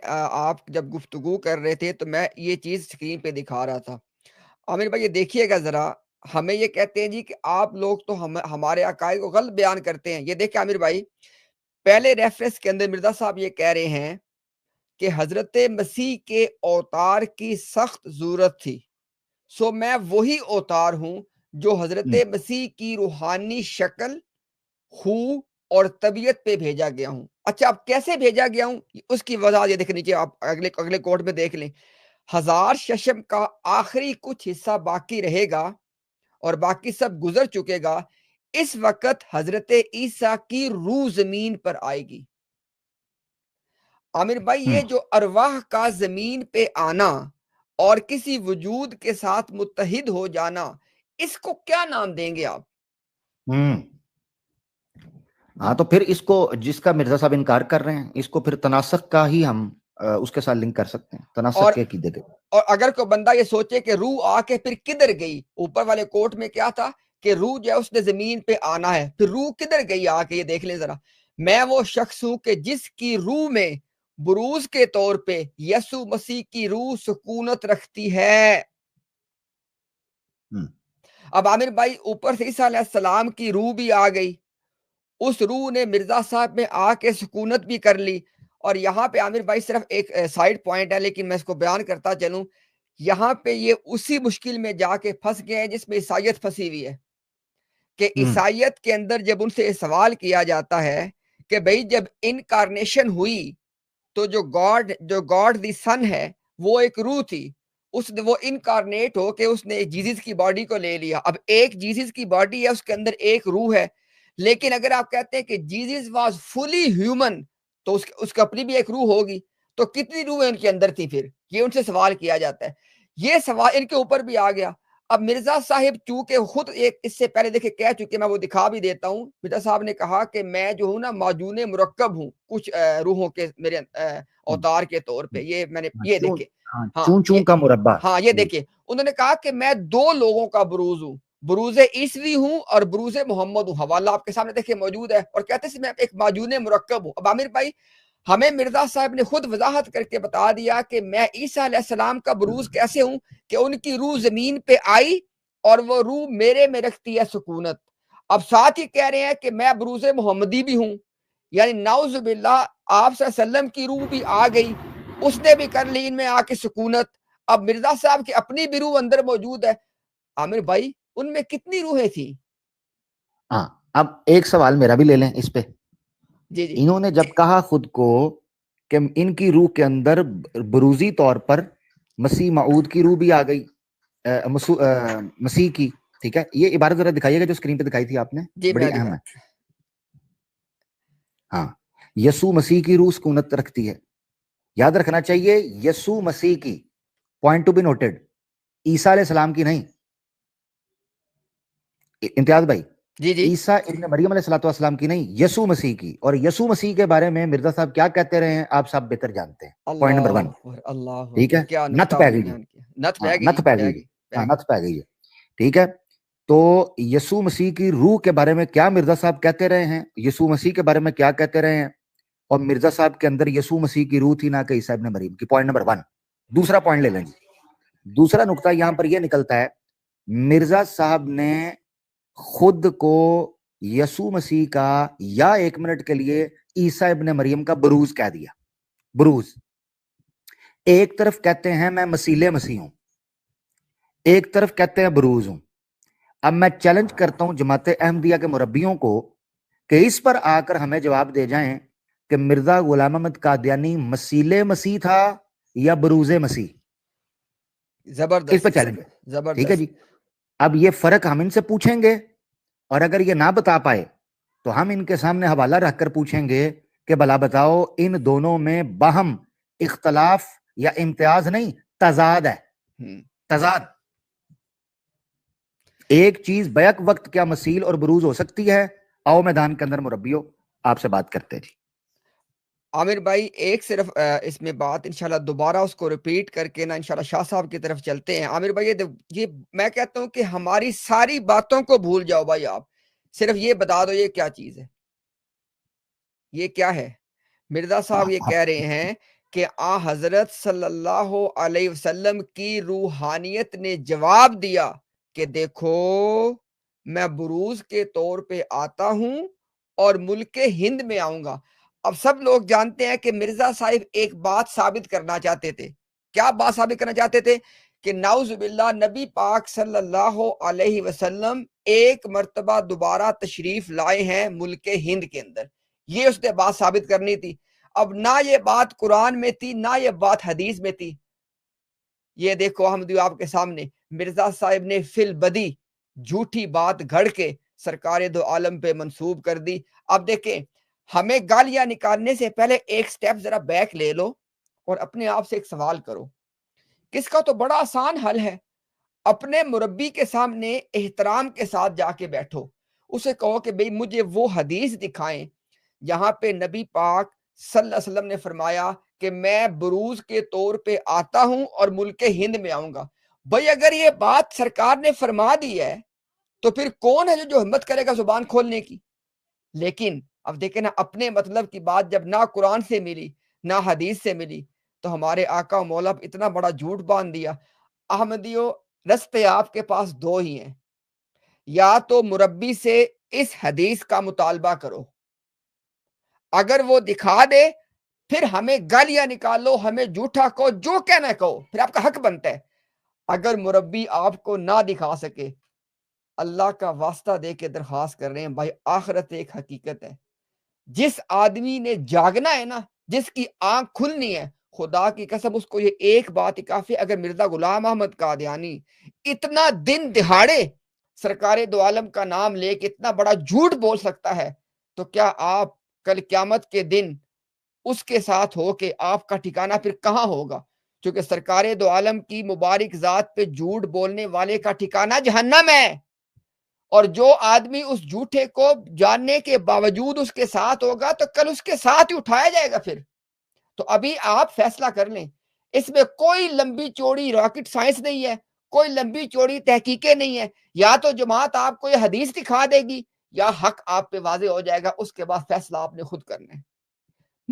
آپ جب گفتگو کر رہے تھے تو میں یہ چیز اسکرین پہ دکھا رہا تھا. عامر بھائی یہ دیکھیے گا ذرا, ہمیں یہ کہتے ہیں جی کہ آپ لوگ تو ہمارے عقائد کو غلط بیان کرتے ہیں. یہ دیکھیں عامر بھائی, پہلے ریفرنس کے اندر مرزا صاحب یہ کہہ رہے ہیں کہ حضرت مسیح کے اوتار کی سخت ضرورت تھی, سو میں وہی اوتار ہوں جو حضرت مسیح کی روحانی شکل, خو اور طبیعت پہ بھیجا گیا ہوں. اچھا اب کیسے بھیجا گیا ہوں اس کی وضاحت یہ دیکھ نیچے آپ اگلے کوٹ میں دیکھ لیں. 1000 ششم کا آخری کچھ حصہ باقی رہے گا اور باقی سب گزر چکے گا. اس وقت حضرت عیسیٰ کی روح زمین پر آئے گی. عامر بھائی یہ جو ارواح کا زمین پہ آنا اور کسی وجود کے ساتھ متحد ہو جانا, اس کو کیا نام دیں گے آپ؟ ہاں تو پھر اس کو جس کا مرزا صاحب انکار کر رہے ہیں, اس کو پھر تناسخ کا ہی ہم اس کے ساتھ لنک کر سکتے ہیں, تناسخ کے عقیدے کے. اور اگر کوئی بندہ یہ سوچے کہ روح آ کے پھر کدھر گئی, اوپر والے کوٹ میں کیا تھا کہ روح جو ہے اس نے زمین پہ آنا ہے, پھر روح کدھر گئی آ کے, یہ دیکھ لیں ذرا. میں وہ شخص ہوں کہ جس کی روح میں بروز کے طور پہ یسوع مسیح کی روح سکونت رکھتی ہے. اب عامر بھائی اوپر سے عیسیٰ علیہ السلام کی روح بھی آ گئی, اس روح نے مرزا صاحب میں آ کے سکونت بھی کر لی. اور یہاں پہ عامر بھائی صرف ایک سائیڈ پوائنٹ ہے, لیکن میں اس کو بیان کرتا چلوں. یہاں پہ یہ اسی مشکل میں جا کے پھنس گئے ہیں جس میں عیسائیت پھنسی ہوئی ہے, کہ عیسائیت کے اندر جب ان سے سوال کیا جاتا ہے کہ بھئی جب انکارنیشن ہوئی تو جو گاڈ دی سن ہے وہ ایک روح تھی, اس نے وہ انکارنیٹ ہو کے اس نے جیزس کی باڈی کو لے لیا. اب ایک جیزس کی باڈی ہے, اس کے اندر ایک روح ہے, لیکن اگر آپ کہتے ہیں کہ جیزس واز فلی ہیومن تو اس کا اپنی بھی ایک روح ہوگی, تو کتنی روحیں ان کے اندر تھی؟ پھر یہ ان سے سوال کیا جاتا ہے. یہ سوال ان کے اوپر بھی آ گیا. اب مرزا صاحب چونکہ خود ایک اس سے پہلے دیکھے کہہ چکے, میں وہ دکھا بھی دیتا ہوں. مرزا صاحب نے کہا کہ میں جو ہوں نا معجون مرکب ہوں کچھ روحوں کے میرے اوتار کے طور پہ. یہ میں نے یہ دیکھے, چون کا مربع. ہاں یہ دیکھیں, انہوں نے کہا کہ میں 2 لوگوں کا بروز ہوں, بروز عیسوی ہوں اور بروز محمد ہوں. حوالہ آپ کے سامنے دیکھیں موجود ہے, اور کہتے ہیں میں ایک معجون مرکب ہوں. اب عامر بھائی ہمیں مرزا صاحب نے خود وضاحت کر کے بتا دیا کہ میں عیسیٰ علیہ السلام کا بروز کیسے ہوں, کہ ان کی روح زمین پہ آئی اور وہ روح میرے میں رکھتی ہے سکونت. اب ساتھ ہی کہہ رہے ہیں کہ میں بروز محمدی بھی ہوں, یعنی نعوذ باللہ آپ صلی اللہ علیہ وسلم کی روح بھی آ گئی, اس نے بھی کر لی ان میں آ کے سکونت. اب مرزا صاحب کی اپنی بھی روح اندر موجود ہے. عامر بھائی ان میں کتنی روحیں تھیں؟ ہاں اب ایک سوال میرا بھی لے لیں اس پہ. جی انہوں نے جب کہا خود کو کہ ان کی روح کے اندر بروزی طور پر مسیح موعود کی روح بھی آ گئی, مسیح کی, ٹھیک ہے, یہ عبارت ذرا دکھائیے گا جو اسکرین پہ دکھائی تھی آپ نے, بڑی اہم ہے. ہاں, یسوع مسیح کی روح سکونت رکھتی ہے. یاد رکھنا چاہیے یسوع مسیح کی, پوائنٹ ٹو بی نوٹڈ, عیسیٰ علیہ السلام کی نہیں. امتیاز بھائی, عیسیٰ ابن مریم علیہ السلام کی نہیں, یسوع مسیح کی. اور یسوع مسیح کے بارے میں مرزا صاحب کیا کہتے رہے ہیں آپ سب بہتر جانتے ہیں. پوائنٹ نمبر 1, ٹھیک ہے, نت پہ گئی, نت پہ گئی, نت پہ گئی ہے, ٹھیک ہے. تو یسوع مسیح کی روح کے بارے میں کیا مرزا صاحب کہتے رہے ہیں, یسوع مسیح کے بارے میں کیا کہتے رہے ہیں, اور مرزا صاحب کے اندر یسوع مسیح کی روح تھی نہ کہ عیسیٰ ابن مریم کی. Point number 1. دوسرا پوائنٹ لے لیں جی. دوسرا نقطہ یہاں پر یہ نکلتا ہے, مرزا صاحب نے خود کو یسوع مسیح کا یا 1 منٹ کے لیے عیسیٰ ابن مریم کا بروز کہہ دیا. بروز, ایک طرف کہتے ہیں میں مسیح ہوں, ایک طرف کہتے ہیں بروز ہوں. اب میں چیلنج کرتا ہوں جماعت احمدیہ کے مربیوں کو کہ اس پر آ کر ہمیں جواب دے جائیں کہ مرزا غلام احمد قادیانی مسیح تھا یا بروز مسیح. زبردست, اس پہ چیلنج ہے, زبردست, ٹھیک ہے جی. اب یہ فرق ہم ان سے پوچھیں گے, اور اگر یہ نہ بتا پائے تو ہم ان کے سامنے حوالہ رکھ کر پوچھیں گے کہ بلا بتاؤ ان دونوں میں باہم اختلاف یا امتیاز نہیں, تضاد ہے. تضاد, ایک چیز بیک وقت کیا مسیل اور بروز ہو سکتی ہے. آؤ میدان کے اندر مربیوں آپ سے بات کرتے ہیں. عامر بھائی ایک صرف اس میں بات انشاءاللہ دوبارہ اس کو ریپیٹ کر کے نا انشاءاللہ شاہ صاحب کی طرف چلتے ہیں. عامر بھائی یہ میں کہتا ہوں کہ ہماری ساری باتوں کو بھول جاؤ بھائی, آپ صرف یہ بتا دو یہ کیا چیز ہے, یہ کیا ہے. مرزا صاحب یہ کہہ رہے ہیں کہ آ حضرت صلی اللہ علیہ وسلم کی روحانیت نے جواب دیا کہ دیکھو میں بروز کے طور پہ آتا ہوں اور ملک ہند میں آؤں گا۔ اب سب لوگ جانتے ہیں کہ مرزا صاحب ایک بات ثابت کرنا چاہتے تھے۔ کیا بات ثابت کرنا چاہتے تھے؟ کہ نعوذ باللہ نبی پاک صلی اللہ علیہ وسلم ایک مرتبہ دوبارہ تشریف لائے ہیں ملک ہند کے اندر، یہ اس نے بات ثابت کرنی تھی۔ اب نہ یہ بات قرآن میں تھی نہ یہ بات حدیث میں تھی۔ یہ دیکھو احمدیو آپ کے سامنے مرزا صاحب نے فی البدی جھوٹی بات گھڑ کے سرکار دو عالم پہ منسوب کر دی۔ اب دیکھیں ہمیں گالیاں نکالنے سے پہلے ایک سٹیپ ذرا بیک لے لو اور اپنے آپ سے ایک سوال کرو، کس کا تو بڑا آسان حل ہے، اپنے مربی کے سامنے احترام کے ساتھ جا کے بیٹھو، اسے کہو کہ بھئی مجھے وہ حدیث دکھائیں یہاں پہ نبی پاک صلی اللہ علیہ وسلم نے فرمایا کہ میں بروز کے طور پہ آتا ہوں اور ملک ہند میں آؤں گا۔ بھئی اگر یہ بات سرکار نے فرما دی ہے تو پھر کون ہے جو ہمت کرے گا زبان کھولنے کی؟ لیکن اب دیکھیں نا، اپنے مطلب کی بات جب نہ قرآن سے ملی نہ حدیث سے ملی تو ہمارے آقا و مولا اتنا بڑا جھوٹ باندھ دیا۔ احمدیو رستے آپ کے پاس دو ہی ہیں، یا تو مربی سے اس حدیث کا مطالبہ کرو، اگر وہ دکھا دے پھر ہمیں گالیاں نکالو، ہمیں جھوٹا کہو، جو کہنا ہے کہو، پھر آپ کا حق بنتا ہے۔ اگر مربی آپ کو نہ دکھا سکے، اللہ کا واسطہ دے کے درخواست کر رہے ہیں بھائی، آخرت ایک حقیقت ہے، جس آدمی نے جاگنا ہے نا، جس کی آنکھ کھلنی ہے، خدا کی قسم اس کو یہ ایک بات کافی، اگر مرزا غلام احمد قادیانی اتنا دن دہاڑے سرکار دو عالم کا نام لے کے اتنا بڑا جھوٹ بول سکتا ہے تو کیا آپ کل قیامت کے دن اس کے ساتھ ہو کہ آپ کا ٹھکانہ پھر کہاں ہوگا؟ کیونکہ سرکار دو عالم کی مبارک ذات پہ جھوٹ بولنے والے کا ٹھکانہ جہنم ہے، اور جو آدمی اس جھوٹے کو جاننے کے باوجود اس کے ساتھ ہوگا تو کل اس کے ساتھ ہی اٹھایا جائے گا۔ پھر تو ابھی آپ فیصلہ کر لیں، اس میں کوئی لمبی چوڑی راکٹ سائنس نہیں ہے، کوئی لمبی چوڑی تحقیقیں نہیں ہے، یا تو جماعت آپ کو یہ حدیث دکھا دے گی یا حق آپ پہ واضح ہو جائے گا، اس کے بعد فیصلہ آپ نے خود کرنا ہے۔